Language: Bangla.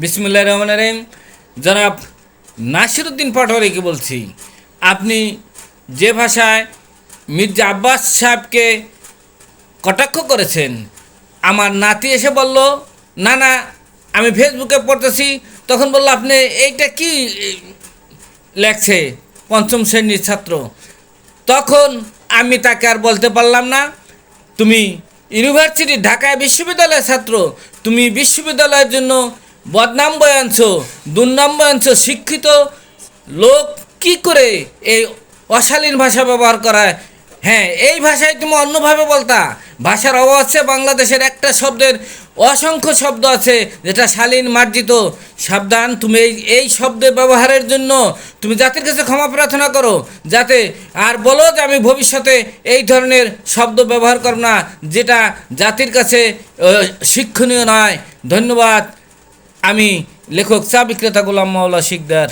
বিসমিল্লাহির রহমানির রহিম। জনাব নাসিরউদ্দিন পাটোয়ারিকে বলছি, আপনি যে ভাষায় মির্জা আব্বাস সাহেবকে কটাক্ষ করেছেন, আমার নাতি এসে বলল, না না আমি ফেসবুকে পড়তেছি, তখন বলল আপনি এইটা কি লেখছে পঞ্চম শ্রেণীর ছাত্র। তখন আমি তাকে আর বলতে পারলাম না, তুমি ইউনিভার্সিটি ঢাকায় বিশ্ববিদ্যালয়ের ছাত্র, তুমি বিশ্ববিদ্যালয়ের জন্য বদনাম বয়ে আনছো, দুর্নাম বয়ে আনছো। শিক্ষিত লোক কি করে এই অশালীন ভাষা ব্যবহার করায়? হ্যাঁ, এই ভাষায় তুমি অন্যভাবে বলতা। ভাষার অভাব আছে বাংলাদেশের, একটা শব্দের অসংখ্য শব্দ আছে যেটা শালীন মার্জিত। সাবধান, তুমি এই শব্দের ব্যবহারের জন্য তুমি জাতির কাছে ক্ষমা প্রার্থনা করো, যাতে আর বলো যে আমি ভবিষ্যতে এই ধরনের শব্দ ব্যবহার করব না, যেটা জাতির কাছে শিক্ষণীয় নয়। ধন্যবাদ। আমি লেখক চা বিক্রেতা গোলাম মাওলা শিকদার।